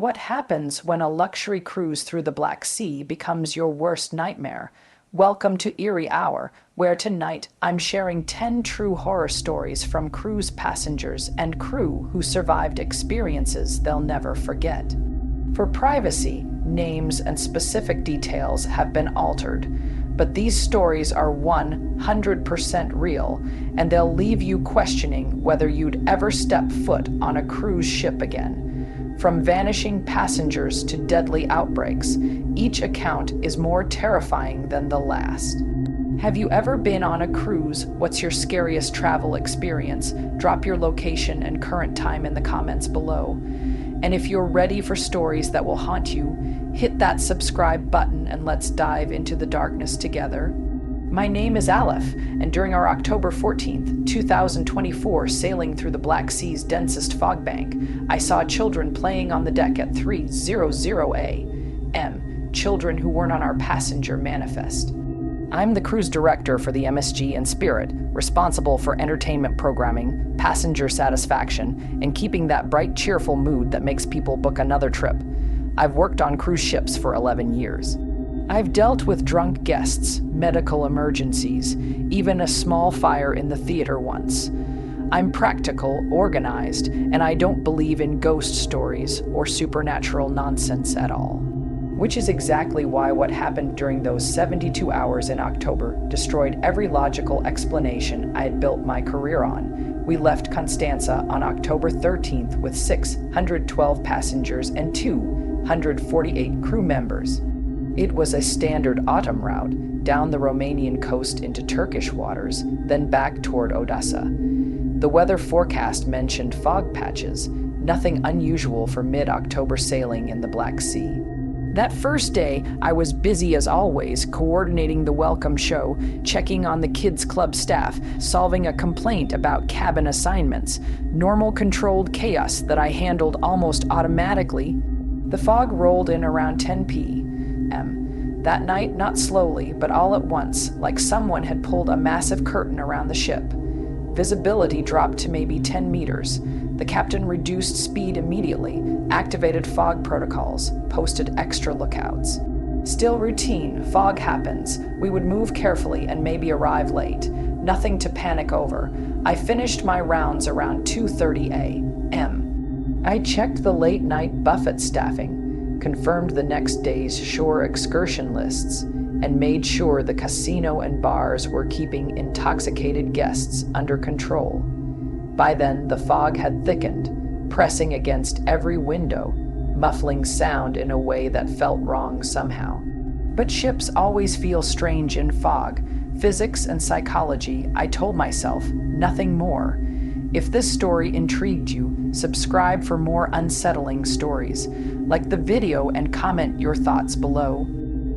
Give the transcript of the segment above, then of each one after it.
What happens when a luxury cruise through the Black Sea becomes your worst nightmare? Welcome to Eerie Hour, where tonight I'm sharing 10 true horror stories from cruise passengers and crew who survived experiences they'll never forget. For privacy, names and specific details have been altered, but these stories are 100% real, and they'll leave you questioning whether you'd ever step foot on a cruise ship again. From vanishing passengers to deadly outbreaks, each account is more terrifying than the last. Have you ever been on a cruise? What's your scariest travel experience? Drop your location and current time in the comments below. And if you're ready for stories that will haunt you, hit that subscribe button and let's dive into the darkness together. My name is Aleph, and during our October 14th, 2024 sailing through the Black Sea's densest fog bank, I saw children playing on the deck at 3:00 a.m., children who weren't on our passenger manifest. I'm the cruise director for the MSG and Spirit, responsible for entertainment programming, passenger satisfaction, and keeping that bright, cheerful mood that makes people book another trip. I've worked on cruise ships for 11 years. I've dealt with drunk guests, medical emergencies, even a small fire in the theater once. I'm practical, organized, and I don't believe in ghost stories or supernatural nonsense at all. Which is exactly why what happened during those 72 hours in October destroyed every logical explanation I had built my career on. We left Constanza on October 13th with 612 passengers and 248 crew members. It was a standard autumn route, down the Romanian coast into Turkish waters, then back toward Odessa. The weather forecast mentioned fog patches, nothing unusual for mid-October sailing in the Black Sea. That first day, I was busy as always, coordinating the welcome show, checking on the kids' club staff, solving a complaint about cabin assignments, normal controlled chaos that I handled almost automatically. The fog rolled in around 10 p.m. That night, not slowly, but all at once, like someone had pulled a massive curtain around the ship. Visibility dropped to maybe 10 meters. The captain reduced speed immediately, activated fog protocols, posted extra lookouts. Still routine, fog happens. We would move carefully and maybe arrive late. Nothing to panic over. I finished my rounds around 2:30 a.m. I checked the late-night buffet staffing, confirmed the next day's shore excursion lists, and made sure the casino and bars were keeping intoxicated guests under control. By then, the fog had thickened, pressing against every window, muffling sound in a way that felt wrong somehow. But ships always feel strange in fog. Physics and psychology, I told myself, nothing more. If this story intrigued you, subscribe for more unsettling stories. Like the video and comment your thoughts below.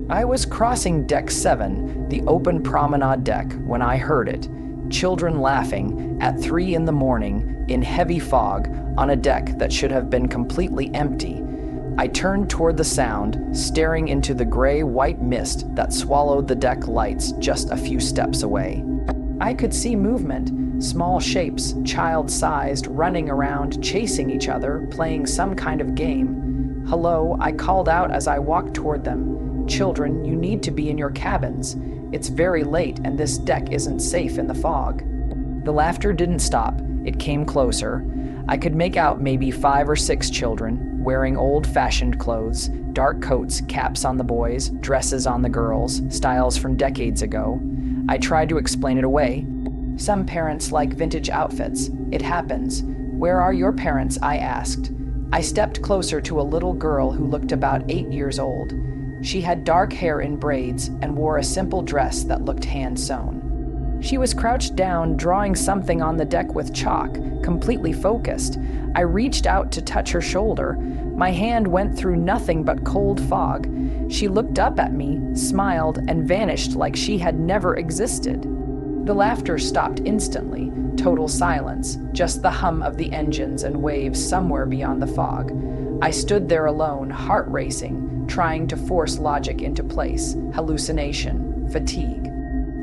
I was crossing Deck 7, the open promenade deck, when I heard it. Children laughing at 3 a.m. in heavy fog on a deck that should have been completely empty. I turned toward the sound, staring into the gray-white mist that swallowed the deck lights just a few steps away. I could see movement, small shapes, child-sized, running around, chasing each other, playing some kind of game. "Hello," I called out as I walked toward them. "Children, you need to be in your cabins. It's very late and this deck isn't safe in the fog." The laughter didn't stop. It came closer. I could make out maybe 5 or 6 children, wearing old-fashioned clothes, dark coats, caps on the boys, dresses on the girls, styles from decades ago. I tried to explain it away. "Some parents like vintage outfits. It happens. Where are your parents?" I asked. I stepped closer to a little girl who looked about 8 years old. She had dark hair in braids and wore a simple dress that looked hand-sewn. She was crouched down, drawing something on the deck with chalk, completely focused. I reached out to touch her shoulder. My hand went through nothing but cold fog. She looked up at me, smiled, and vanished like she had never existed. The laughter stopped instantly. Total silence, just the hum of the engines and waves somewhere beyond the fog. I stood there alone, heart racing, trying to force logic into place, hallucination, fatigue.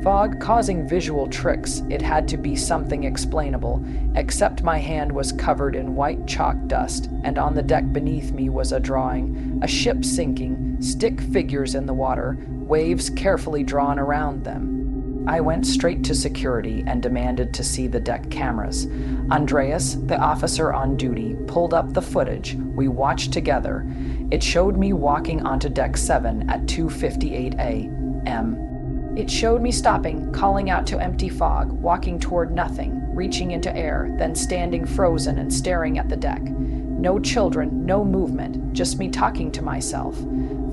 Fog causing visual tricks, it had to be something explainable, except my hand was covered in white chalk dust, and on the deck beneath me was a drawing, a ship sinking, stick figures in the water, waves carefully drawn around them. I went straight to security and demanded to see the deck cameras. Andreas, the officer on duty, pulled up the footage. We watched together. It showed me walking onto deck 7 at 2:58 a.m. It showed me stopping, calling out to empty fog, walking toward nothing, reaching into air, then standing frozen and staring at the deck. No children, no movement, just me talking to myself.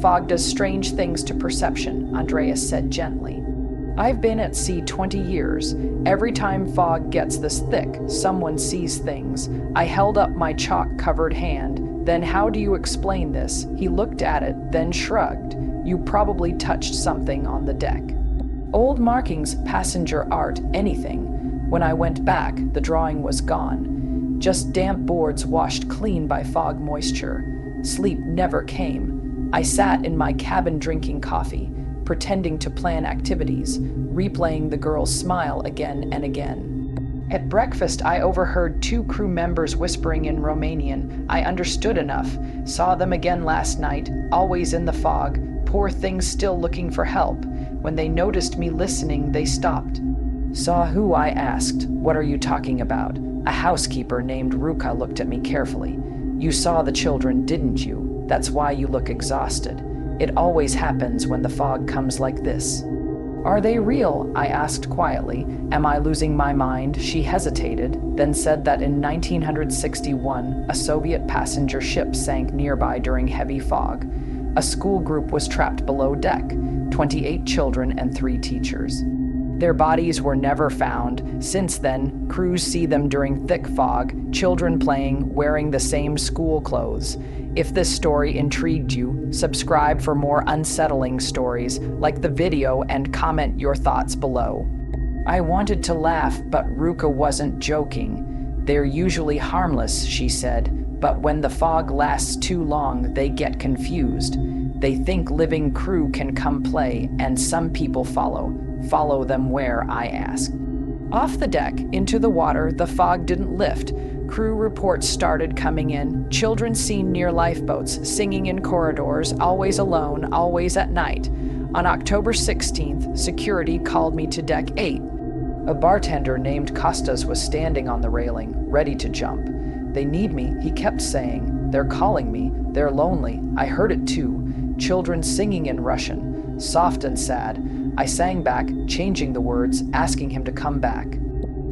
Fog does strange things to perception, Andreas said gently. I've been at sea 20 years. Every time fog gets this thick, someone sees things. I held up my chalk-covered hand. Then how do you explain this? He looked at it, then shrugged. You probably touched something on the deck. Old markings, passenger art, anything. When I went back, the drawing was gone. Just damp boards washed clean by fog moisture. Sleep never came. I sat in my cabin drinking coffee, pretending to plan activities, replaying the girl's smile again and again. At breakfast, I overheard 2 crew members whispering in Romanian. I understood enough. Saw them again last night, always in the fog, poor things still looking for help. When they noticed me listening, they stopped. Saw who? I asked. What are you talking about? A housekeeper named Ruka looked at me carefully. You saw the children, didn't you? That's why you look exhausted. It always happens when the fog comes like this. Are they real? I asked quietly. Am I losing my mind? She hesitated, then said that in 1961, a Soviet passenger ship sank nearby during heavy fog. A school group was trapped below deck, 28 children and 3 teachers. Their bodies were never found. Since then, crews see them during thick fog, children playing, wearing the same school clothes. If this story intrigued you, subscribe for more unsettling stories, like the video and comment your thoughts below. I wanted to laugh, but Ruka wasn't joking. They're usually harmless, she said, but when the fog lasts too long, they get confused. They think living crew can come play, and some people follow. Follow them where? I asked. Off the deck, into the water, the fog didn't lift. Crew reports started coming in. Children seen near lifeboats, singing in corridors, always alone, always at night. On October 16th, security called me to deck 8. A bartender named Costas was standing on the railing, ready to jump. They need me, he kept saying. They're calling me. They're lonely. I heard it too. Children singing in Russian, soft and sad. I sang back, changing the words, asking him to come back.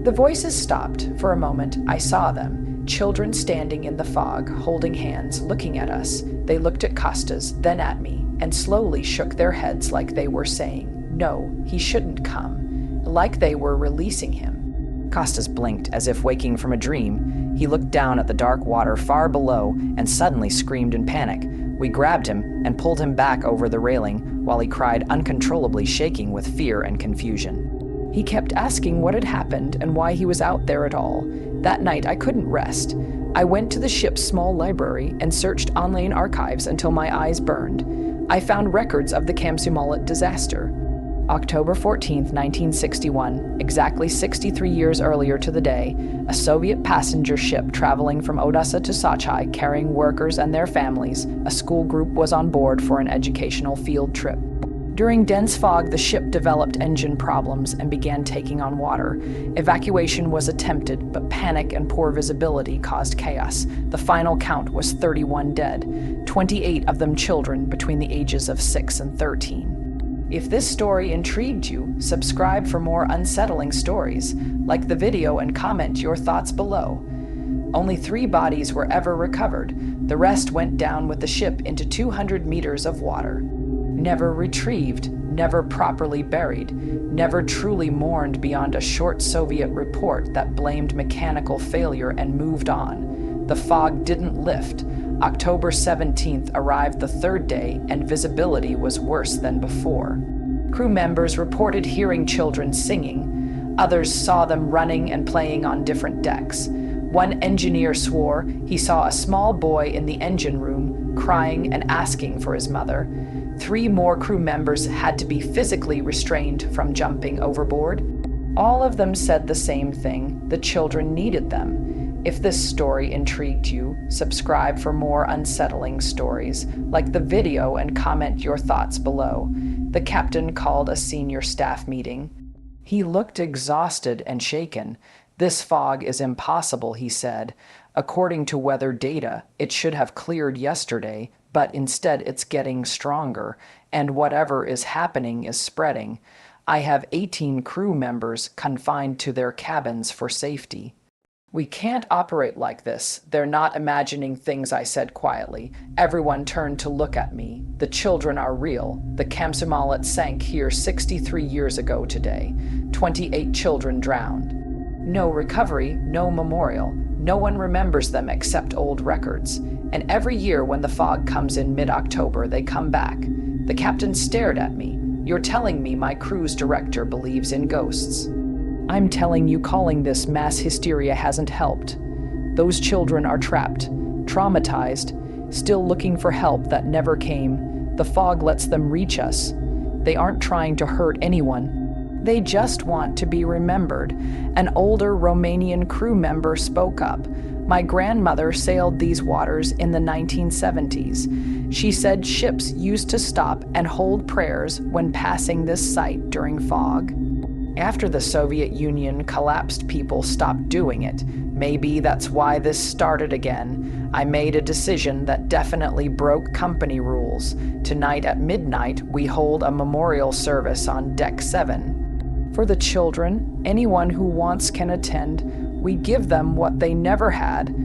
The voices stopped. For a moment, I saw them. Children standing in the fog, holding hands, looking at us. They looked at Costas, then at me, and slowly shook their heads like they were saying, no, he shouldn't come. Like they were releasing him. Costas blinked as if waking from a dream. He looked down at the dark water far below and suddenly screamed in panic. We grabbed him and pulled him back over the railing while he cried uncontrollably, shaking with fear and confusion. He kept asking what had happened and why he was out there at all. That night I couldn't rest. I went to the ship's small library and searched online archives until my eyes burned. I found records of the Kamsumalet disaster. October 14, 1961, exactly 63 years earlier to the day, a Soviet passenger ship traveling from Odessa to Sochi carrying workers and their families, a school group was on board for an educational field trip. During dense fog, the ship developed engine problems and began taking on water. Evacuation was attempted, but panic and poor visibility caused chaos. The final count was 31 dead, 28 of them children between the ages of 6 and 13. If this story intrigued you, subscribe for more unsettling stories. Like the video and comment your thoughts below. Only 3 bodies were ever recovered. The rest went down with the ship into 200 meters of water. Never retrieved, never properly buried, never truly mourned beyond a short Soviet report that blamed mechanical failure and moved on. The fog didn't lift. October 17th arrived the 3rd day, and visibility was worse than before. Crew members reported hearing children singing. Others saw them running and playing on different decks. One engineer swore he saw a small boy in the engine room, crying and asking for his mother. 3 more crew members had to be physically restrained from jumping overboard. All of them said the same thing: the children needed them. If this story intrigued you, subscribe for more unsettling stories. Like the video and comment your thoughts below. The captain called a senior staff meeting. He looked exhausted and shaken. "This fog is impossible," he said. "According to weather data, it should have cleared yesterday, but instead it's getting stronger, and whatever is happening is spreading. I have 18 crew members confined to their cabins for safety." "We can't operate like this." "They're not imagining things," I said quietly. Everyone turned to look at me. "The children are real. The Kamsumalet sank here 63 years ago today. 28 children drowned. No recovery, no memorial. No one remembers them except old records. And every year when the fog comes in mid-October, they come back." The captain stared at me. "You're telling me my cruise director believes in ghosts?" "I'm telling you, calling this mass hysteria hasn't helped. Those children are trapped, traumatized, still looking for help that never came. The fog lets them reach us. They aren't trying to hurt anyone. They just want to be remembered." An older Romanian crew member spoke up. "My grandmother sailed these waters in the 1970s. She said ships used to stop and hold prayers when passing this site during fog. After the Soviet Union collapsed, people stopped doing it. Maybe that's why this started again. I made a decision that definitely broke company rules. Tonight at midnight, we hold a memorial service on Deck 7. For the children, anyone who wants can attend. We give them what they never had."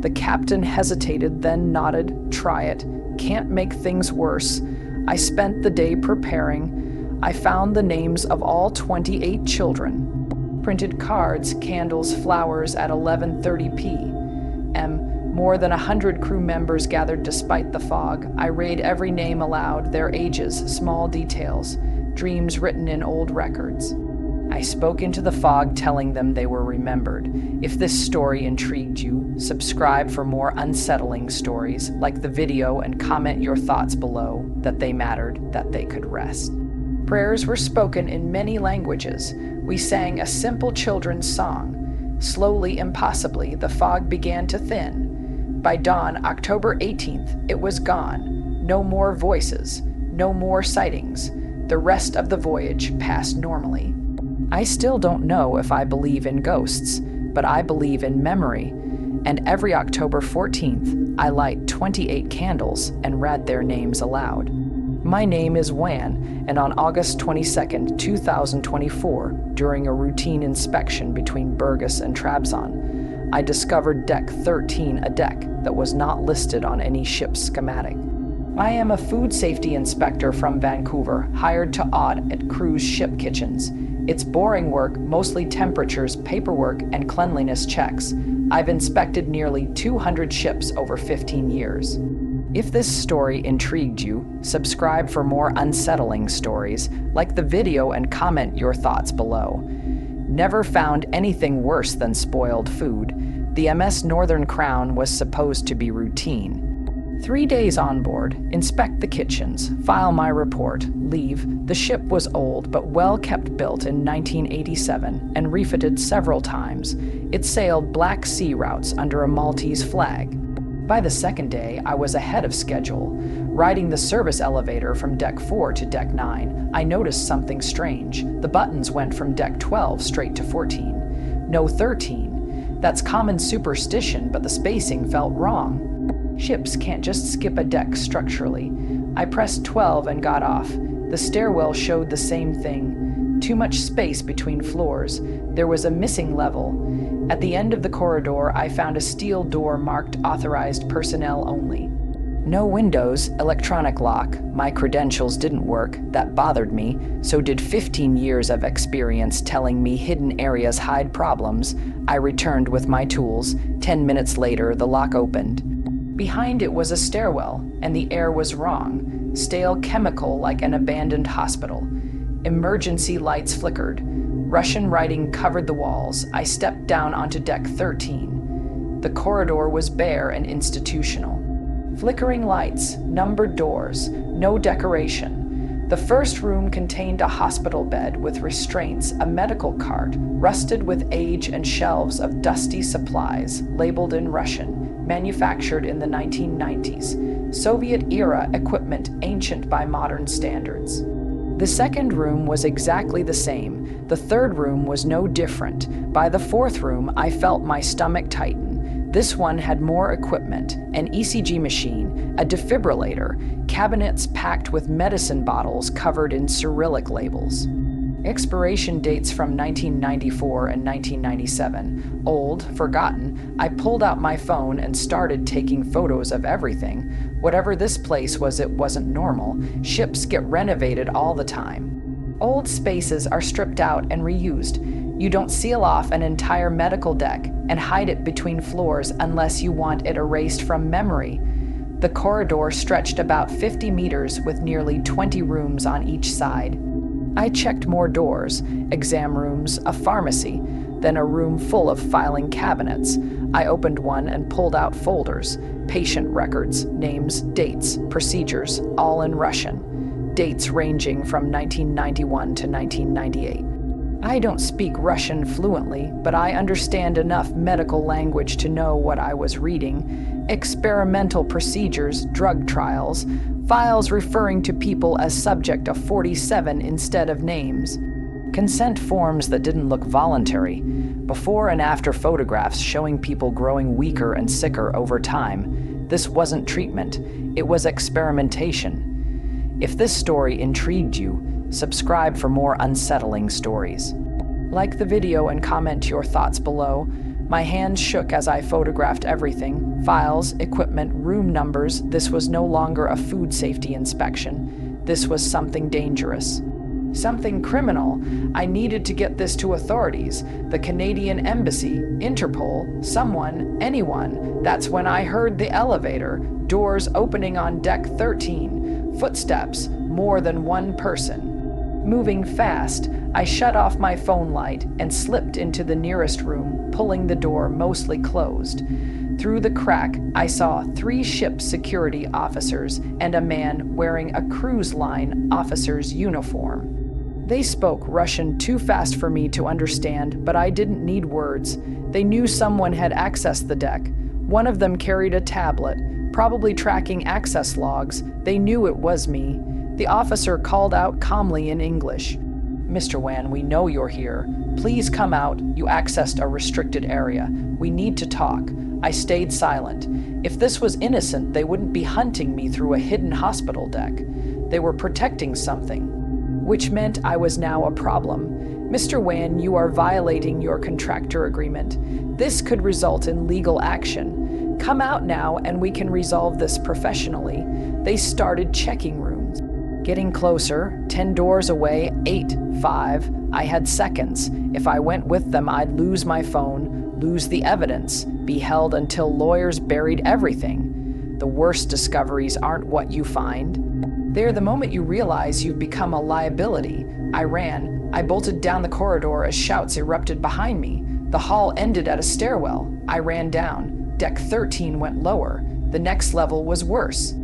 The captain hesitated, then nodded. "Try it. Can't make things worse." I spent the day preparing. I found the names of all 28 children. Printed cards, candles, flowers at 11:30 p.m. More than 100 crew members gathered despite the fog. I read every name aloud, their ages, small details, dreams written in old records. I spoke into the fog, telling them they were remembered. If this story intrigued you, subscribe for more unsettling stories. Like the video and comment your thoughts below, that they mattered, that they could rest. Prayers were spoken in many languages. We sang a simple children's song. Slowly, impossibly, the fog began to thin. By dawn, October 18th, it was gone. No more voices, no more sightings. The rest of the voyage passed normally. I still don't know if I believe in ghosts, but I believe in memory. And every October 14th, I light 28 candles and read their names aloud. My name is Wan, and on August 22, 2024, during a routine inspection between Burgas and Trabzon, I discovered Deck 13, a deck that was not listed on any ship's schematic. I am a food safety inspector from Vancouver, hired to audit cruise ship kitchens. It's boring work, mostly temperatures, paperwork, and cleanliness checks. I've inspected nearly 200 ships over 15 years. If this story intrigued you, subscribe for more unsettling stories. Like the video and comment your thoughts below. Never found anything worse than spoiled food. The MS Northern Crown was supposed to be routine. 3 days on board, inspect the kitchens, file my report, leave. The ship was old but well kept, built in 1987 and refitted several times. It sailed Black Sea routes under a Maltese flag. By the second day, I was ahead of schedule. Riding the service elevator from Deck 4 to Deck 9, I noticed something strange. The buttons went from Deck 12 straight to 14. No 13. That's common superstition, but the spacing felt wrong. Ships can't just skip a deck structurally. I pressed 12 and got off. The stairwell showed the same thing. Too much space between floors. There was a missing level. At the end of the corridor, I found a steel door marked authorized personnel only. No windows, electronic lock. My credentials didn't work. That bothered me. So did 15 years of experience telling me hidden areas hide problems. I returned with my tools. 10 minutes later, the lock opened. Behind it was a stairwell, and the air was wrong. Stale chemical like an abandoned hospital. Emergency lights flickered. Russian writing covered the walls. I stepped down onto Deck 13. The corridor was bare and institutional. Flickering lights, numbered doors, no decoration. The first room contained a hospital bed with restraints, a medical cart, rusted with age, and shelves of dusty supplies, labeled in Russian, manufactured in the 1990s. Soviet-era equipment, ancient by modern standards. The second room was exactly the same. The third room was no different. By the fourth room, I felt my stomach tighten. This one had more equipment, an ECG machine, a defibrillator, cabinets packed with medicine bottles covered in Cyrillic labels. Expiration dates from 1994 and 1997. Old, forgotten, I pulled out my phone and started taking photos of everything. Whatever this place was, it wasn't normal. Ships get renovated all the time. Old spaces are stripped out and reused. You don't seal off an entire medical deck and hide it between floors unless you want it erased from memory. The corridor stretched about 50 meters with nearly 20 rooms on each side. I checked more doors, exam rooms, a pharmacy, then a room full of filing cabinets. I opened one and pulled out folders, patient records, names, dates, procedures, all in Russian. Dates ranging from 1991 to 1998. I don't speak Russian fluently, but I understand enough medical language to know what I was reading. Experimental procedures, drug trials, files referring to people as subject of 47 instead of names. Consent forms that didn't look voluntary. Before and after photographs showing people growing weaker and sicker over time. This wasn't treatment, it was experimentation. If this story intrigued you, subscribe for more unsettling stories. Like the video and comment your thoughts below. My hands shook as I photographed everything. Files, equipment, room numbers. This was no longer a food safety inspection. This was something dangerous. Something criminal. I needed to get this to authorities. The Canadian Embassy, Interpol, someone, anyone. That's when I heard the elevator, doors opening on deck 13, footsteps, more than one person. Moving fast, I shut off my phone light and slipped into the nearest room, pulling the door mostly closed. Through the crack, I saw 3 ship security officers and a man wearing a cruise line officer's uniform. They spoke Russian too fast for me to understand, but I didn't need words. They knew someone had accessed the deck. One of them carried a tablet, probably tracking access logs. They knew it was me. The officer called out calmly in English. "Mr. Wan, we know you're here. Please come out. You accessed a restricted area. We need to talk." I stayed silent. If this was innocent, they wouldn't be hunting me through a hidden hospital deck. They were protecting something, which meant I was now a problem. "Mr. Wan, you are violating your contractor agreement. This could result in legal action. Come out now and we can resolve this professionally." They started checking rooms. Getting closer, 10 doors away, 8, 5. I had seconds. If I went with them, I'd lose my phone, lose the evidence, be held until lawyers buried everything. The worst discoveries aren't what you find. They're the moment you realize you've become a liability. I ran. I bolted down the corridor as shouts erupted behind me. The hall ended at a stairwell. I ran down. Deck 13 went lower. The next level was worse.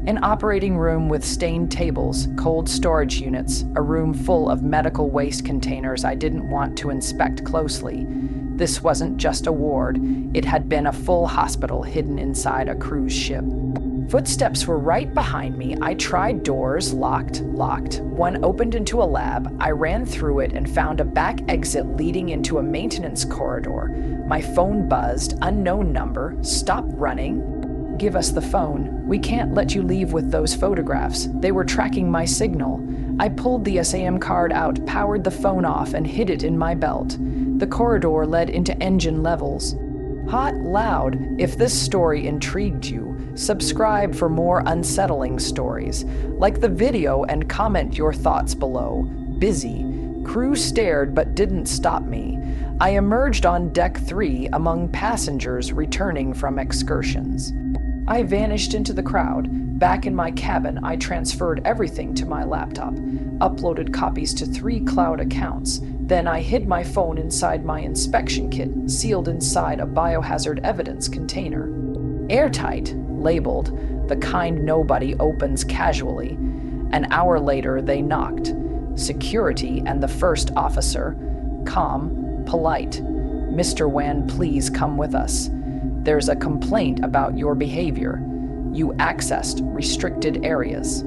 An operating room with stained tables, cold storage units, a room full of medical waste containers I didn't want to inspect closely. This wasn't just a ward, it had been a full hospital hidden inside a cruise ship. Footsteps were right behind me. I tried doors, locked. One opened into a lab. I ran through it and found a back exit leading into a maintenance corridor. My phone buzzed, unknown number. "Stop running. Give us the phone. We can't let you leave with those photographs. They were tracking my signal." I pulled the SAM card out, powered the phone off, and hid it in my belt. The corridor led into engine levels. Hot, loud. If this story intrigued you, subscribe for more unsettling stories. Like the video and comment your thoughts below. Busy. Crew stared but didn't stop me. I emerged on deck 3 among passengers returning from excursions. I vanished into the crowd. Back in my cabin, I transferred everything to my laptop, uploaded copies to 3 cloud accounts. Then I hid my phone inside my inspection kit, sealed inside a biohazard evidence container. Airtight, labeled. the kind nobody opens casually. An hour later, they knocked. Security and the first officer, calm, polite. "Mr. Wan, please come with us. There's a complaint about your behavior. You accessed restricted areas.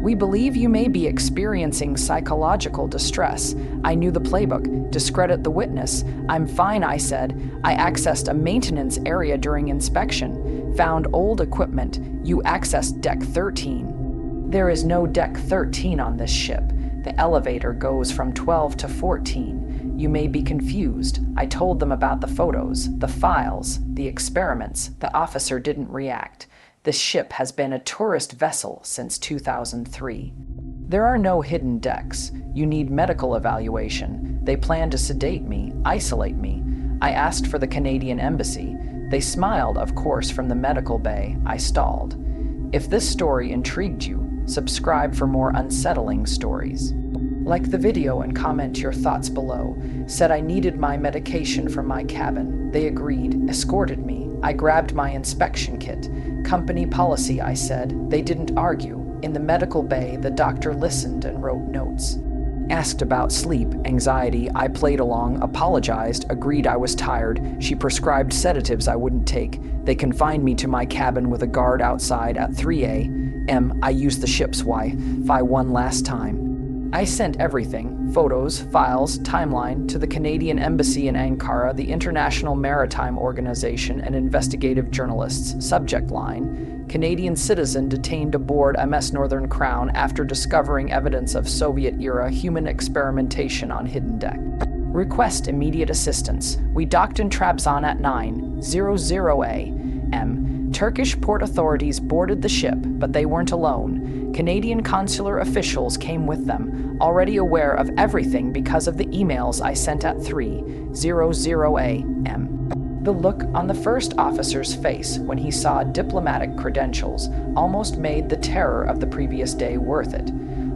We believe you may be experiencing psychological distress. I knew the playbook. Discredit the witness. I'm fine, I said. I accessed a maintenance area during inspection. Found old equipment. You accessed Deck 13. There is no Deck 13 on this ship. The elevator goes from 12 to 14. You may be confused. I told them about the photos, the files, the experiments. The officer didn't react. This ship has been a tourist vessel since 2003. There are no hidden decks. You need medical evaluation. They plan to sedate me, isolate me. I asked for the Canadian Embassy. They smiled, of course, from the medical bay. I stalled. If this story intrigued you, subscribe for more unsettling stories. Like the video and comment your thoughts below. Said I needed my medication from my cabin. They agreed, escorted me. I grabbed my inspection kit. Company policy, I said. They didn't argue. In the medical bay, the doctor listened and wrote notes. Asked about sleep, anxiety, I played along, apologized, agreed I was tired. She prescribed sedatives I wouldn't take. They confined me to my cabin with a guard outside at 3 a.m. I used the ship's Wi-Fi one last time. I sent everything, photos, files, timeline, to the Canadian Embassy in Ankara, the International Maritime Organization, and investigative journalists. Subject line: Canadian citizen detained aboard MS Northern Crown after discovering evidence of Soviet-era human experimentation on hidden deck. Request immediate assistance. We docked in Trabzon at 9:00 a.m. Turkish port authorities boarded the ship, but they weren't alone. Canadian consular officials came with them, already aware of everything because of the emails I sent at 3:00 a.m. The look on the first officer's face when he saw diplomatic credentials almost made the terror of the previous day worth it.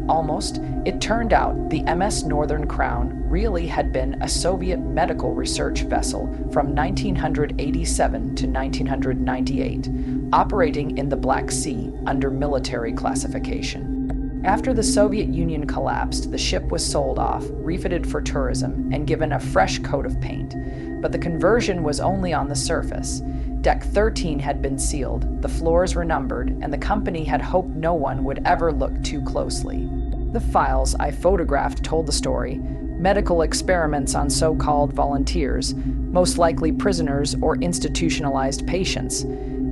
Almost, it turned out the MS Northern Crown really had been a Soviet medical research vessel from 1987 to 1998, operating in the Black Sea under military classification. After the Soviet Union collapsed, the ship was sold off, refitted for tourism, and given a fresh coat of paint. But the conversion was only on the surface. Deck 13 had been sealed, the floors were numbered, and the company had hoped no one would ever look too closely. The files I photographed told the story. Medical experiments on so-called volunteers, most likely prisoners or institutionalized patients.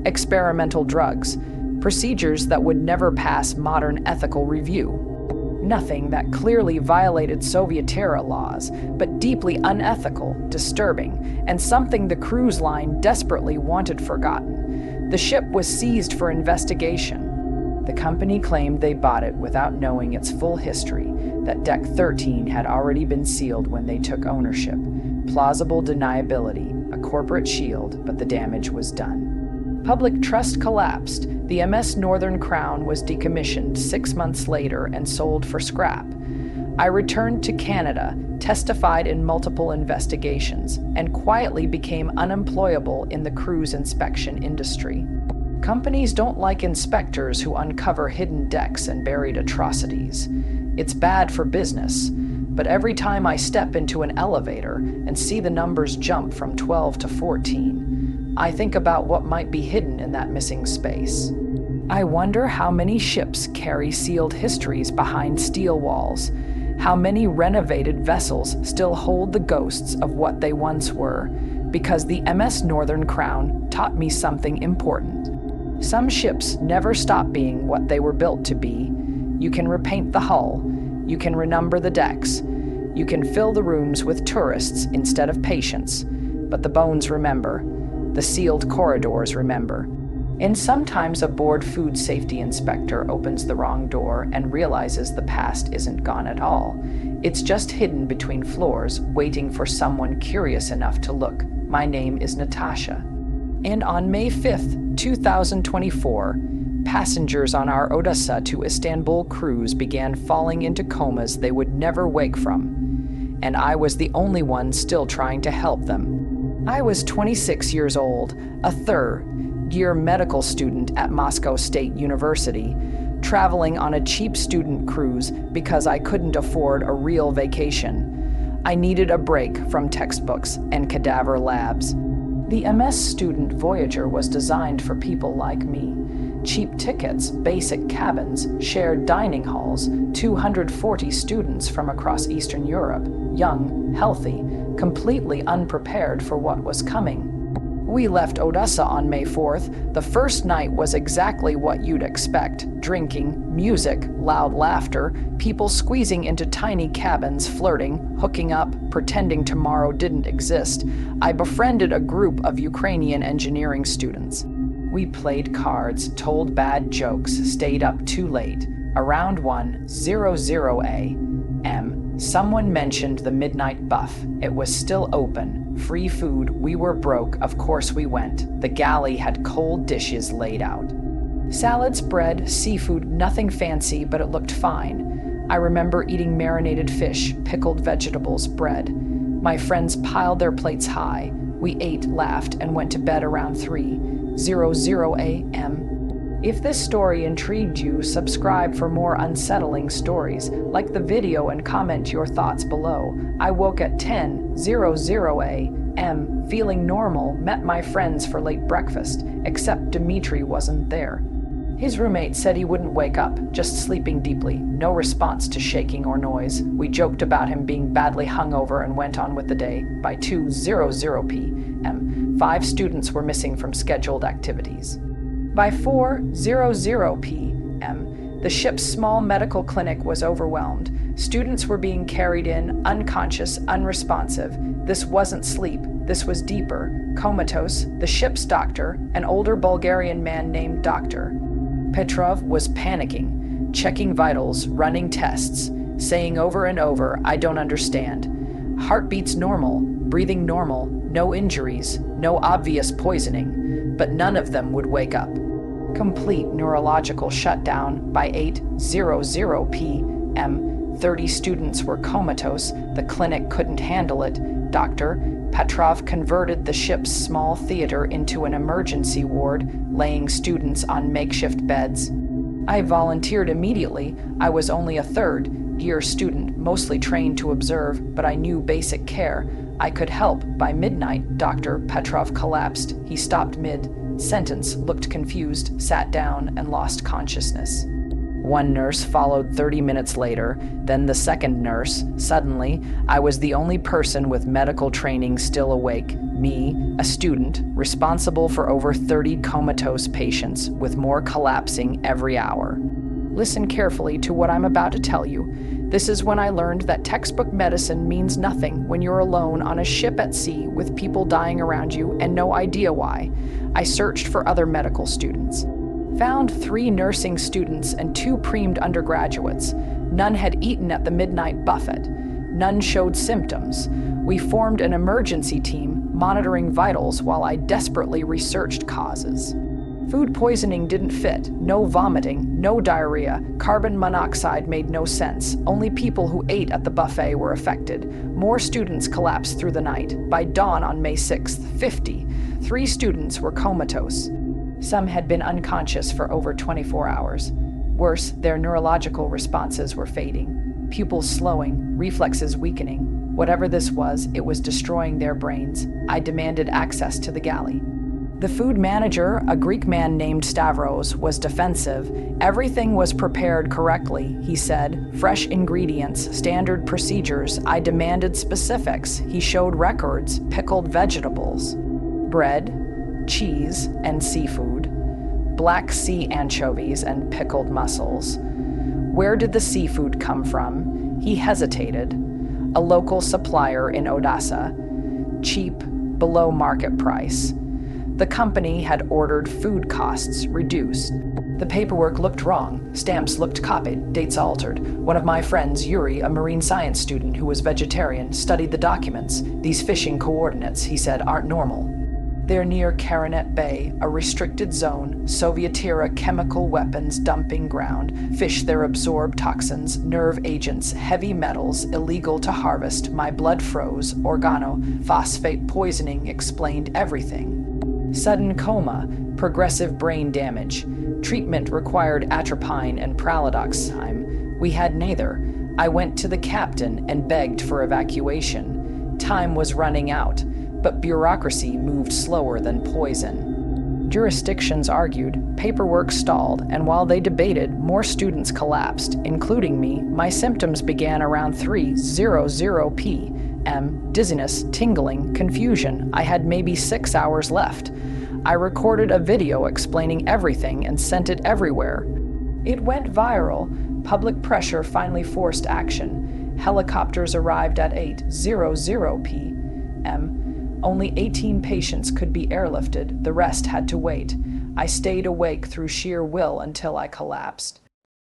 Experimental drugs, procedures that would never pass modern ethical review. Nothing that clearly violated Soviet-era laws, but deeply unethical, disturbing, and something the cruise line desperately wanted forgotten. The ship was seized for investigation. The company claimed they bought it without knowing its full history, that Deck 13 had already been sealed when they took ownership. Plausible deniability, a corporate shield, but the damage was done. Public trust collapsed. The MS Northern Crown was decommissioned 6 months later and sold for scrap. I returned to Canada, testified in multiple investigations, and quietly became unemployable in the cruise inspection industry. Companies don't like inspectors who uncover hidden decks and buried atrocities. It's bad for business, but every time I step into an elevator and see the numbers jump from 12 to 14, I think about what might be hidden in that missing space. I wonder how many ships carry sealed histories behind steel walls, how many renovated vessels still hold the ghosts of what they once were, because the MS Northern Crown taught me something important. Some ships never stop being what they were built to be. You can repaint the hull, you can renumber the decks, you can fill the rooms with tourists instead of patients, but the bones remember, the sealed corridors remember. And sometimes a bored food safety inspector opens the wrong door and realizes the past isn't gone at all. It's just hidden between floors, waiting for someone curious enough to look. My name is Natasha. And on May 5th, 2024, passengers on our Odessa to Istanbul cruise began falling into comas they would never wake from. And I was the only one still trying to help them. I was 26 years old, a third third-year medical student at Moscow State University, traveling on a cheap student cruise because I couldn't afford a real vacation. I needed a break from textbooks and cadaver labs. The MS student Voyager was designed for people like me. Cheap tickets, basic cabins, shared dining halls, 240 students from across Eastern Europe, young, healthy, completely unprepared for what was coming. We left Odessa on May 4th. The first night was exactly what you'd expect. Drinking, music, loud laughter, people squeezing into tiny cabins, flirting, hooking up, pretending tomorrow didn't exist. I befriended a group of Ukrainian engineering students. We played cards, told bad jokes, stayed up too late. Around 1:00 a.m., someone mentioned the midnight buff. It was still open. Free food, we were broke, of course we went. The galley had cold dishes laid out. Salads, bread, seafood, nothing fancy, but it looked fine. I remember eating marinated fish, pickled vegetables, bread. My friends piled their plates high. We ate, laughed, and went to bed around 3:00 a.m. If this story intrigued you, subscribe for more unsettling stories. Like the video and comment your thoughts below. I woke at 10:00 a.m. feeling normal, met my friends for late breakfast, except Dmitri wasn't there. His roommate said he wouldn't wake up, just sleeping deeply, no response to shaking or noise. We joked about him being badly hungover and went on with the day. By 2:00 p.m., 5 students were missing from scheduled activities. By 4:00 p.m., the ship's small medical clinic was overwhelmed. Students were being carried in, unconscious, unresponsive. This wasn't sleep, this was deeper. Comatose, the ship's doctor, an older Bulgarian man named Dr. Petrov, was panicking, checking vitals, running tests, saying over and over, "I don't understand." Heartbeats normal, breathing normal, no injuries, no obvious poisoning, but none of them would wake up. Complete neurological shutdown. By 8:00 p.m., 30 students were comatose. The clinic couldn't handle it. Dr. Petrov converted the ship's small theater into an emergency ward, laying students on makeshift beds. I volunteered immediately. I was only a third-year student, mostly trained to observe, but I knew basic care. I could help. By midnight, Dr. Petrov collapsed. He stopped mid-sentence, looked confused, sat down, and lost consciousness. One nurse followed 30 minutes later, then the second nurse. Suddenly, I was the only person with medical training still awake. Me, a student, responsible for over 30 comatose patients, with more collapsing every hour. Listen carefully to what I'm about to tell you. This is when I learned that textbook medicine means nothing when you're alone on a ship at sea with people dying around you and no idea why. I searched for other medical students. Found 3 nursing students and 2 preemed undergraduates. None had eaten at the midnight buffet. None showed symptoms. We formed an emergency team, monitoring vitals while I desperately researched causes. Food poisoning didn't fit. No vomiting, no diarrhea. Carbon monoxide made no sense. Only people who ate at the buffet were affected. More students collapsed through the night. By dawn on May 6th, 3 students were comatose. Some had been unconscious for over 24 hours. Worse, their neurological responses were fading. Pupils slowing, reflexes weakening. Whatever this was, it was destroying their brains. I demanded access to the galley. The food manager, a Greek man named Stavros, was defensive. Everything was prepared correctly, he said. Fresh ingredients, standard procedures. I demanded specifics. He showed records, pickled vegetables, bread, cheese, and seafood, Black Sea anchovies and pickled mussels. Where did the seafood come from? He hesitated. A local supplier in Odessa. Cheap, below market price. The company had ordered food costs reduced. The paperwork looked wrong. Stamps looked copied, dates altered. One of my friends, Yuri, a marine science student who was vegetarian, studied the documents. These fishing coordinates, he said, aren't normal. They're near Karanet Bay, a restricted zone, Soviet-era chemical weapons dumping ground. Fish there absorb toxins, nerve agents, heavy metals, illegal to harvest. My blood froze. Organophosphate poisoning explained everything. Sudden coma, progressive brain damage. Treatment required atropine and pralidoxime. We had neither. I went to the captain and begged for evacuation. Time was running out, but bureaucracy moved slower than poison. Jurisdictions argued, paperwork stalled, and while they debated, more students collapsed, including me. My symptoms began around 3:00 p.m. Dizziness, tingling, confusion. I had maybe 6 hours left. I recorded a video explaining everything and sent it everywhere. It went viral. Public pressure finally forced action. Helicopters arrived at 8:00 p.m. Only 18 patients could be airlifted. The rest had to wait. I stayed awake through sheer will until I collapsed.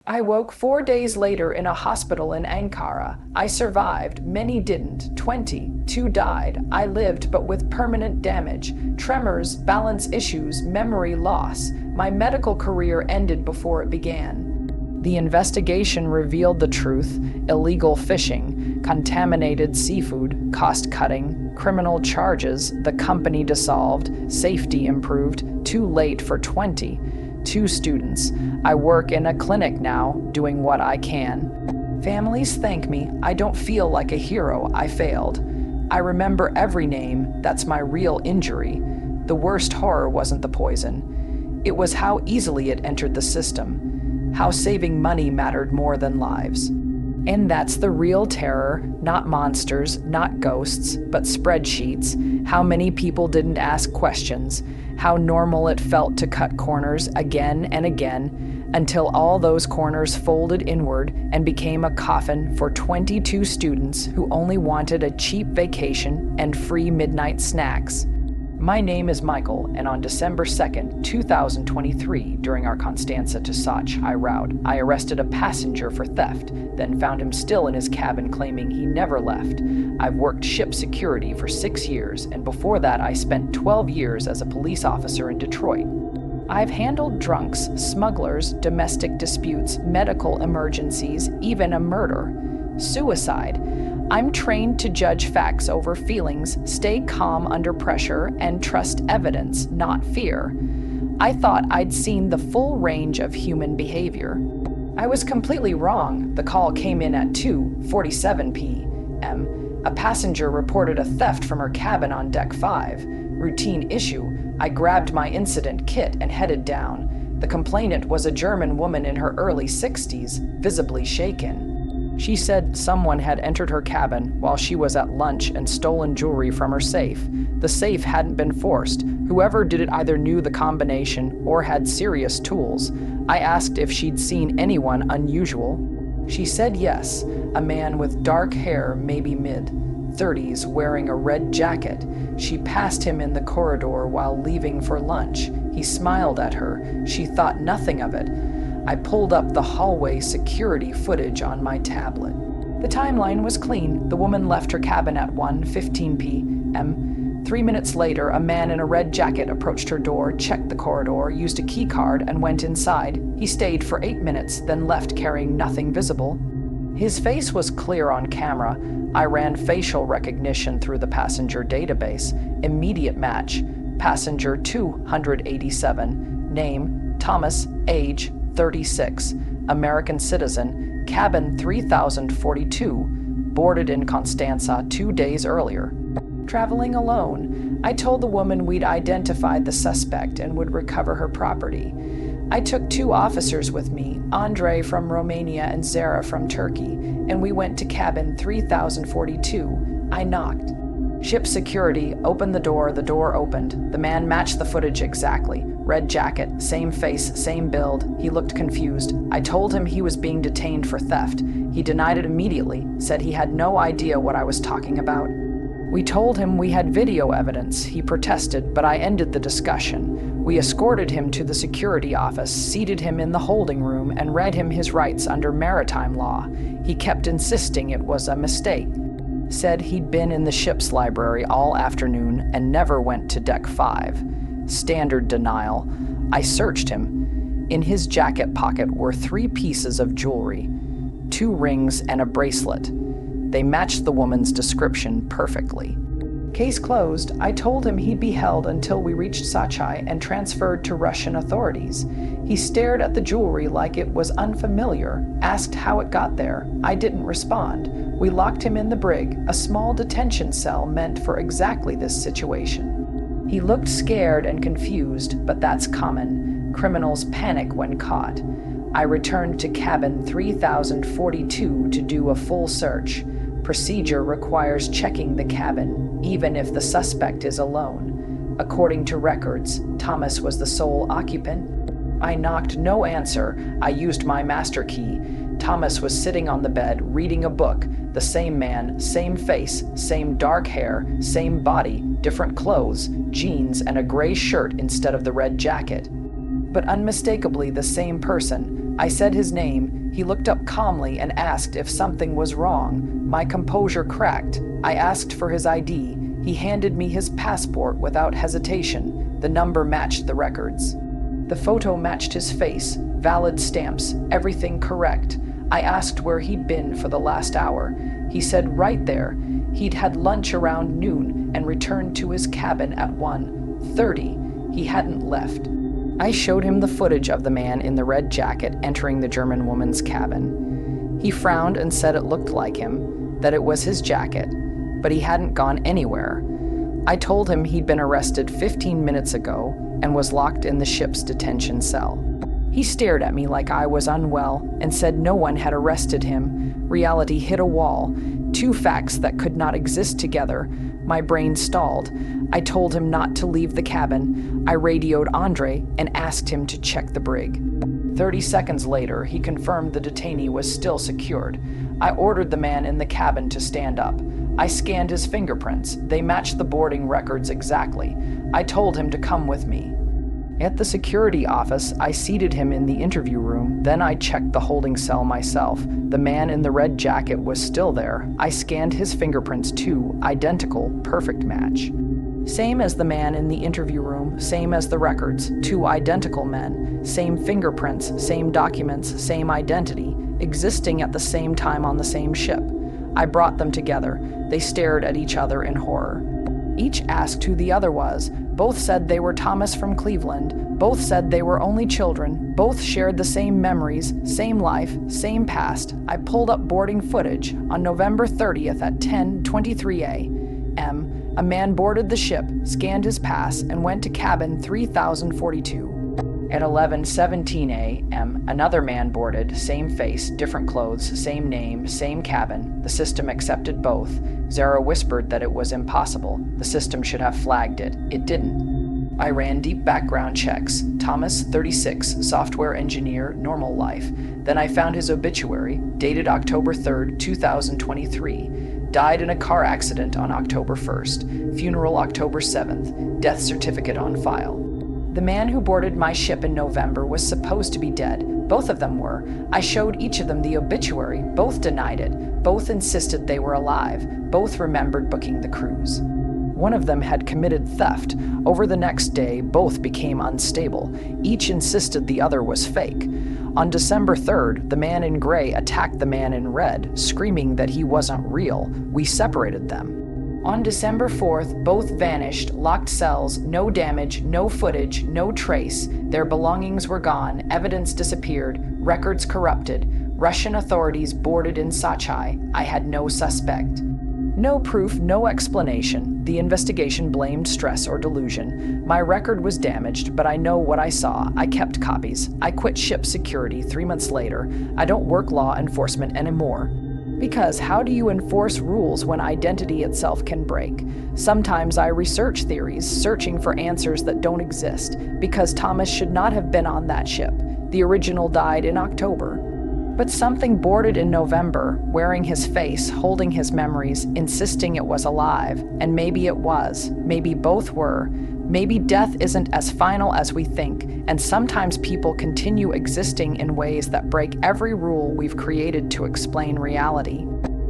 I woke 4 days later in a hospital in Ankara. I survived. Many didn't. 22 died. I lived, but with permanent damage, tremors, balance issues, memory loss. My medical career ended before it began. The investigation revealed the truth: illegal fishing, contaminated seafood, cost-cutting, criminal charges, the company dissolved, safety improved, too late for 22 students. I work in a clinic now, doing what I can. Families thank me. I don't feel like a hero. I failed. I remember every name. That's my real injury. The worst horror wasn't the poison. It was how easily it entered the system. How saving money mattered more than lives. And that's the real terror, not monsters, not ghosts, but spreadsheets. How many people didn't ask questions. How normal it felt to cut corners again and again, until all those corners folded inward and became a coffin for 22 students who only wanted a cheap vacation and free midnight snacks. My name is Michael, and on December 2nd, 2023, during our Constanza to Sochi route, I arrested a passenger for theft, then found him still in his cabin claiming he never left. I've worked ship security for 6 years, and before that I spent 12 years as a police officer in Detroit. I've handled drunks, smugglers, domestic disputes, medical emergencies, even a murder. Suicide. I'm trained to judge facts over feelings, stay calm under pressure, and trust evidence, not fear. I thought I'd seen the full range of human behavior. I was completely wrong. The call came in at 2:47 p.m. A passenger reported a theft from her cabin on deck 5. Routine issue. I grabbed my incident kit and headed down. The complainant was a German woman in her early 60s, visibly shaken. She said someone had entered her cabin while she was at lunch and stolen jewelry from her safe. The safe hadn't been forced. Whoever did it either knew the combination or had serious tools. I asked if she'd seen anyone unusual. She said yes, a man with dark hair, maybe mid-30s, wearing a red jacket. She passed him in the corridor while leaving for lunch. He smiled at her. She thought nothing of it. I pulled up the hallway security footage on my tablet. The timeline was clean. The woman left her cabin at 1:15 p.m. 3 minutes later, a man in a red jacket approached her door, checked the corridor, used a key card, and went inside. He stayed for 8 minutes, then left carrying nothing visible. His face was clear on camera. I ran facial recognition through the passenger database. Immediate match. Passenger 287. Name, Thomas. Age, 36, American citizen, cabin 3042, boarded in Constanza 2 days earlier. Traveling alone, I told the woman we'd identified the suspect and would recover her property. I took 2 officers with me, Andre from Romania and Zara from Turkey, and we went to cabin 3042. I knocked. Ship security opened the door opened. The man matched the footage exactly. Red jacket, same face, same build. He looked confused. I told him he was being detained for theft. He denied it immediately, said he had no idea what I was talking about. We told him we had video evidence. He protested, but I ended the discussion. We escorted him to the security office, seated him in the holding room, and read him his rights under maritime law. He kept insisting it was a mistake. Said he'd been in the ship's library all afternoon and never went to deck 5. Standard denial. I searched him. In his jacket pocket were 3 pieces of jewelry, 2 rings and a bracelet. They matched the woman's description perfectly. Case closed. I told him he'd be held until we reached Sachai and transferred to Russian authorities. He stared at the jewelry like it was unfamiliar, asked how it got there. I didn't respond. We locked him in the brig, a small detention cell meant for exactly this situation. He looked scared and confused, but that's common. Criminals panic when caught. I returned to cabin 3042 to do a full search. Procedure requires checking the cabin, even if the suspect is alone. According to records, Thomas was the sole occupant. I knocked, no answer. I used my master key. Thomas was sitting on the bed, reading a book. The same man, same face, same dark hair, same body, different clothes, jeans, and a gray shirt instead of the red jacket. But unmistakably the same person. I said his name. He looked up calmly and asked if something was wrong. My composure cracked. I asked for his ID. He handed me his passport without hesitation. The number matched the records. The photo matched his face. Valid stamps. Everything correct. I asked where he'd been for the last hour. He said right there. He'd had lunch around noon and returned to his cabin at 1:30. He hadn't left. I showed him the footage of the man in the red jacket entering the German woman's cabin. He frowned and said it looked like him, that it was his jacket, but he hadn't gone anywhere. I told him he'd been arrested 15 minutes ago and was locked in the ship's detention cell. He stared at me like I was unwell and said no one had arrested him. Reality hit a wall. Two facts that could not exist together. My brain stalled. I told him not to leave the cabin. I radioed Andre and asked him to check the brig. 30 seconds later, he confirmed the detainee was still secured. I ordered the man in the cabin to stand up. I scanned his fingerprints. They matched the boarding records exactly. I told him to come with me. At the security office, I seated him in the interview room. Then I checked the holding cell myself. The man in the red jacket was still there. I scanned his fingerprints too. Identical, perfect match. Same as the man in the interview room, same as the records. Two identical men. Same fingerprints, same documents, same identity. Existing at the same time on the same ship. I brought them together. They stared at each other in horror. Each asked who the other was. Both said they were Thomas from Cleveland. Both said they were only children. Both shared the same memories, same life, same past. I pulled up boarding footage. On November 30th at 10:23 a.m., a man boarded the ship, scanned his pass, and went to cabin 3042. At 11:17 a.m., another man boarded, same face, different clothes, same name, same cabin. The system accepted both. Zara whispered that it was impossible. The system should have flagged it. It didn't. I ran deep background checks. Thomas, 36, software engineer, normal life. Then I found his obituary, dated October 3rd, 2023. Died in a car accident on October 1st. Funeral October 7th. Death certificate on file. The man who boarded my ship in November was supposed to be dead. Both of them were. I showed each of them the obituary. Both denied it. Both insisted they were alive. Both remembered booking the cruise. One of them had committed theft. Over the next day, both became unstable. Each insisted the other was fake. On December 3rd, the man in gray attacked the man in red, screaming that he wasn't real. We separated them. On December 4th, both vanished, locked cells, no damage, no footage, no trace. Their belongings were gone, evidence disappeared, records corrupted. Russian authorities boarded in Sachai. I had no suspect. No proof, no explanation. The investigation blamed stress or delusion. My record was damaged, but I know what I saw. I kept copies. I quit ship security 3 months later. I don't work law enforcement anymore. Because how do you enforce rules when identity itself can break? Sometimes I research theories, searching for answers that don't exist, because Thomas should not have been on that ship. The original died in October. But something boarded in November, wearing his face, holding his memories, insisting it was alive. And maybe it was. Maybe both were. Maybe death isn't as final as we think, and sometimes people continue existing in ways that break every rule we've created to explain reality.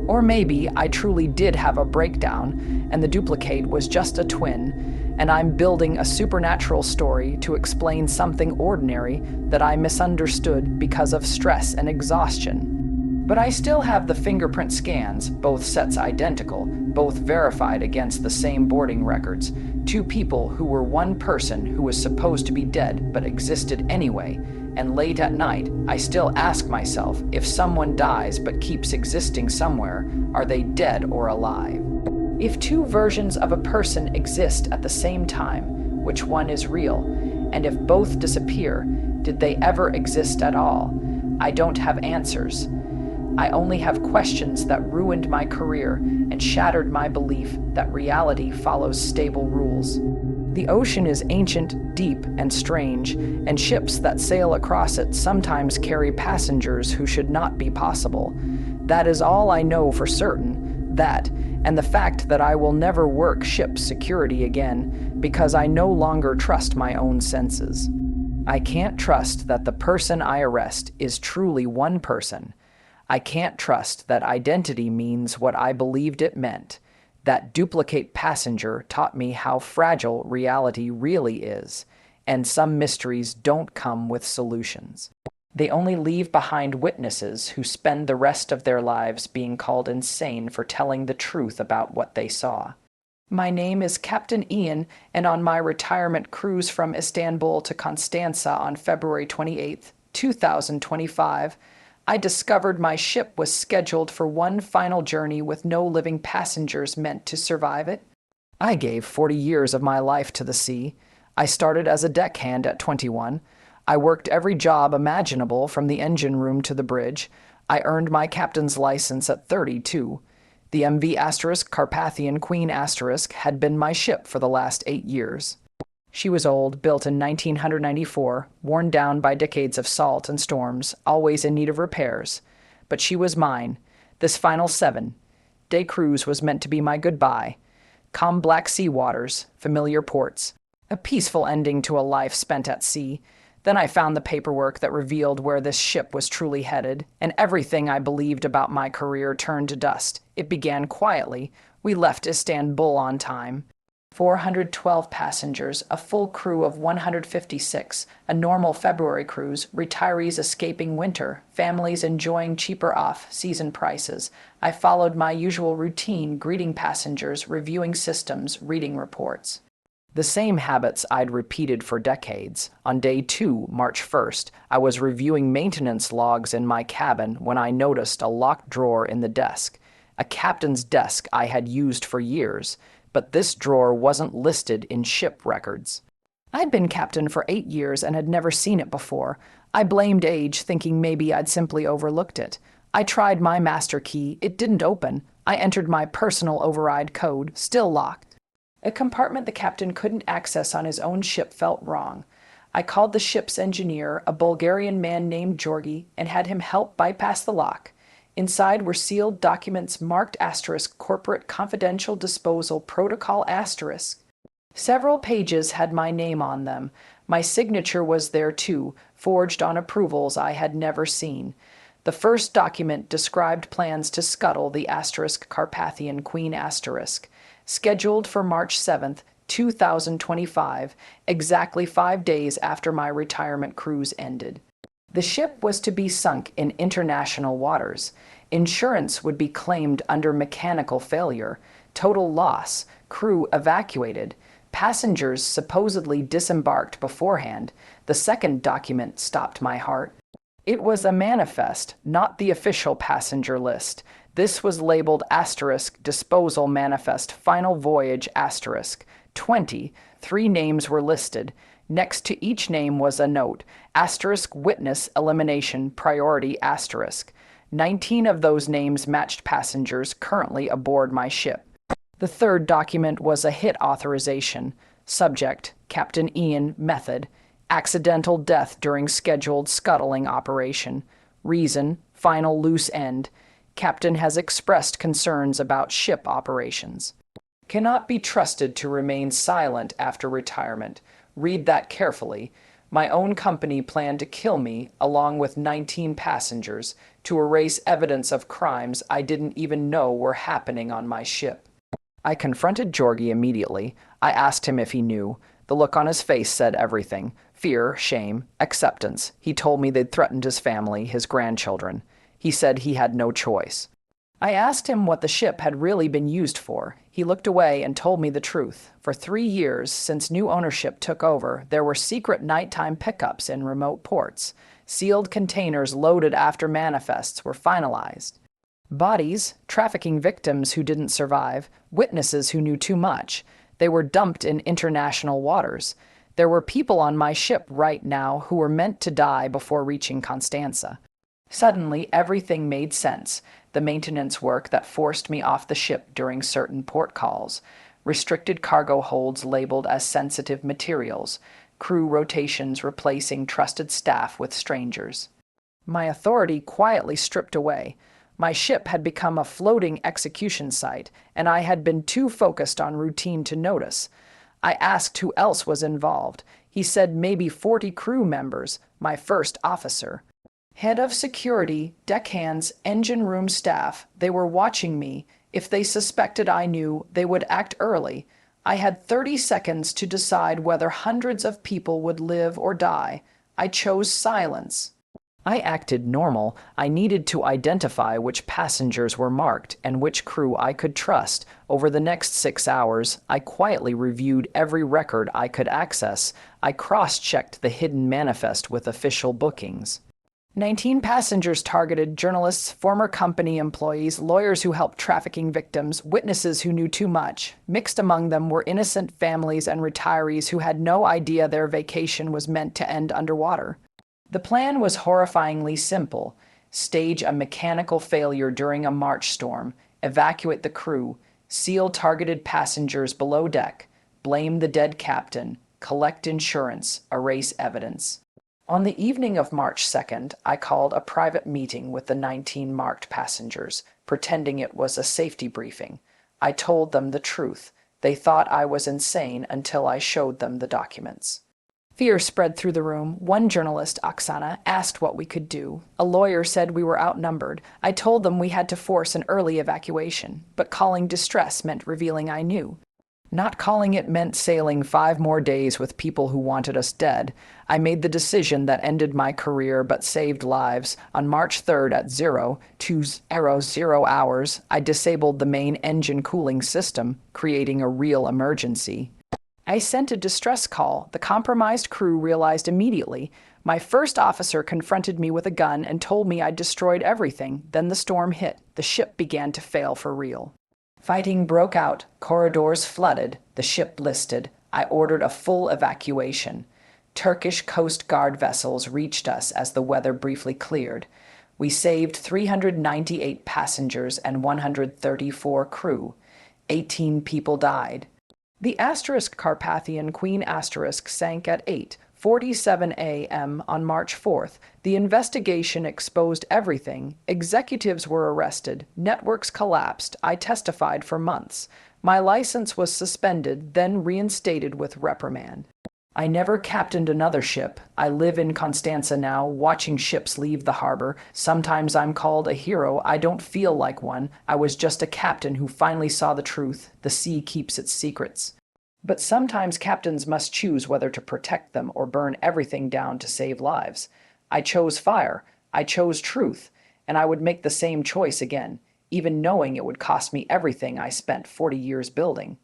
Or maybe I truly did have a breakdown, and the duplicate was just a twin, and I'm building a supernatural story to explain something ordinary that I misunderstood because of stress and exhaustion. But I still have the fingerprint scans, both sets identical, both verified against the same boarding records. Two people who were one person who was supposed to be dead but existed anyway. And late at night, I still ask myself, if someone dies but keeps existing somewhere, are they dead or alive? If two versions of a person exist at the same time, which one is real? And if both disappear, did they ever exist at all? I don't have answers. I only have questions that ruined my career and shattered my belief that reality follows stable rules. The ocean is ancient, deep, and strange, and ships that sail across it sometimes carry passengers who should not be possible. That is all I know for certain, that, and the fact that I will never work ship security again because I no longer trust my own senses. I can't trust that the person I arrest is truly one person. I can't trust that identity means what I believed it meant. That duplicate passenger taught me how fragile reality really is, and some mysteries don't come with solutions. They only leave behind witnesses who spend the rest of their lives being called insane for telling the truth about what they saw. My name is Captain Ian, and on my retirement cruise from Istanbul to Constanza on February 28, 2025, I discovered my ship was scheduled for one final journey with no living passengers meant to survive it. I gave 40 years of my life to the sea. I started as a deckhand at 21. I worked every job imaginable from the engine room to the bridge. I earned my captain's license at 32. The MV Carpathian Queen had been my ship for the last 8 years. She was old, built in 1994, worn down by decades of salt and storms, always in need of repairs. But she was mine. This final 7-day cruise was meant to be my goodbye. Calm Black Sea waters, familiar ports, a peaceful ending to a life spent at sea. Then I found the paperwork that revealed where this ship was truly headed, and everything I believed about my career turned to dust. It began quietly. We left Istanbul on time. 412 passengers, a full crew of 156, a normal February cruise, retirees escaping winter, families enjoying cheaper off-season prices. I followed my usual routine, greeting passengers, reviewing systems, reading reports. The same habits I'd repeated for decades. On day 2, March 1st, I was reviewing maintenance logs in my cabin when I noticed a locked drawer in the desk, a captain's desk I had used for years. But this drawer wasn't listed in ship records. I'd been captain for 8 years and had never seen it before. I blamed age, thinking maybe I'd simply overlooked it. I tried my master key. It didn't open. I entered my personal override code, still locked. A compartment the captain couldn't access on his own ship felt wrong. I called the ship's engineer, a Bulgarian man named Georgi, and had him help bypass the lock. Inside were sealed documents marked * corporate confidential disposal protocol *. Several pages had my name on them. My signature was there too, forged on approvals I had never seen. The first document described plans to scuttle the * Carpathian Queen *, scheduled for March 7th, 2025, exactly 5 days after my retirement cruise ended. The ship was to be sunk in international waters. Insurance would be claimed under mechanical failure, total loss, crew evacuated, passengers supposedly disembarked beforehand. The second document stopped my heart. It was a manifest, not the official passenger list. This was labeled * disposal manifest final voyage * 20. 3 names were listed. Next to each name was a note, * witness elimination priority *. 19 of those names matched passengers currently aboard my ship. The third document was a hit authorization. Subject, Captain Ian, method, accidental death during scheduled scuttling operation. Reason, final loose end. Captain has expressed concerns about ship operations. Cannot be trusted to remain silent after retirement. Read that carefully. My own company planned to kill me, along with 19 passengers, to erase evidence of crimes I didn't even know were happening on my ship. I confronted Georgi immediately. I asked him if he knew. The look on his face said everything. Fear, shame, acceptance. He told me they'd threatened his family, his grandchildren. He said he had no choice. I asked him what the ship had really been used for. He looked away and told me the truth. For 3 years, since new ownership took over, there were secret nighttime pickups in remote ports. Sealed containers loaded after manifests were finalized. Bodies, trafficking victims who didn't survive, witnesses who knew too much. They were dumped in international waters. There were people on my ship right now who were meant to die before reaching Constanza. Suddenly, everything made sense. The maintenance work that forced me off the ship during certain port calls, restricted cargo holds labeled as sensitive materials, crew rotations replacing trusted staff with strangers. My authority quietly stripped away. My ship had become a floating execution site, and I had been too focused on routine to notice. I asked who else was involved. He said maybe 40 crew members, my first officer. Head of security, deckhands, engine room staff, they were watching me. If they suspected I knew, they would act early. I had 30 seconds to decide whether hundreds of people would live or die. I chose silence. I acted normal. I needed to identify which passengers were marked and which crew I could trust. Over the next 6 hours, I quietly reviewed every record I could access. I cross-checked the hidden manifest with official bookings. 19 passengers targeted: journalists, former company employees, lawyers who helped trafficking victims, witnesses who knew too much. Mixed among them were innocent families and retirees who had no idea their vacation was meant to end underwater. The plan was horrifyingly simple: stage a mechanical failure during a March storm, evacuate the crew, seal targeted passengers below deck, blame the dead captain, collect insurance, erase evidence. On the evening of March 2nd, I called a private meeting with the 19 marked passengers, pretending it was a safety briefing. I told them the truth. They thought I was insane until I showed them the documents. Fear spread through the room. One journalist, Oksana, asked what we could do. A lawyer said we were outnumbered. I told them we had to force an early evacuation, but calling distress meant revealing I knew. Not calling it meant sailing 5 more days with people who wanted us dead. I made the decision that ended my career but saved lives. On March 3rd at 02:00 hours, I disabled the main engine cooling system, creating a real emergency. I sent a distress call. The compromised crew realized immediately. My first officer confronted me with a gun and told me I'd destroyed everything. Then the storm hit. The ship began to fail for real. Fighting broke out, corridors flooded, the ship listed. I ordered a full evacuation. Turkish Coast Guard vessels reached us as the weather briefly cleared. We saved 398 passengers and 134 crew. 18 people died. The Carpathian Queen sank at 8:47 a.m. on March 4th. The investigation exposed everything. Executives were arrested. Networks collapsed. I testified for months. My license was suspended, then reinstated with reprimand. I never captained another ship. I live in Constanza now, watching ships leave the harbor. Sometimes I'm called a hero. I don't feel like one. I was just a captain who finally saw the truth. The sea keeps its secrets. But sometimes captains must choose whether to protect them or burn everything down to save lives. I chose fire. I chose truth. And I would make the same choice again, even knowing it would cost me everything I spent 40 years building.